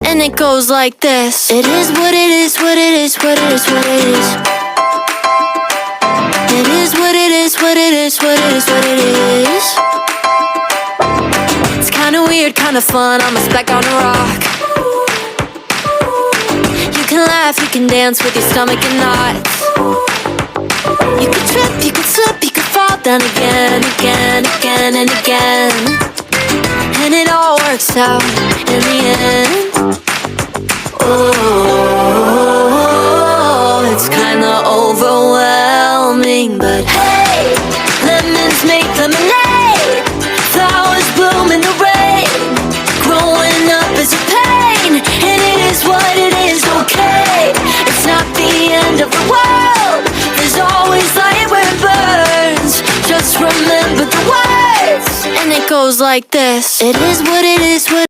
And it goes like this. It is what it is, what it is, what it is, what it is. It is what it is, what it is, what it is, what it is. It's kinda weird, kinda fun, I'm a speck on a rock. You can laugh, you can dance with your stomach in knots. You could trip, you could slip, you could fall down again, again, again and again. And it all works out in the end. Oh, it's kinda overwhelming, but hey, lemons make lemonade. Flowers bloom in the rain. Growing up is a pain, and it is what it is, okay. It's not the end of the world. There's always light where it burns. Just remember the words, and it goes like this. It is what it is, what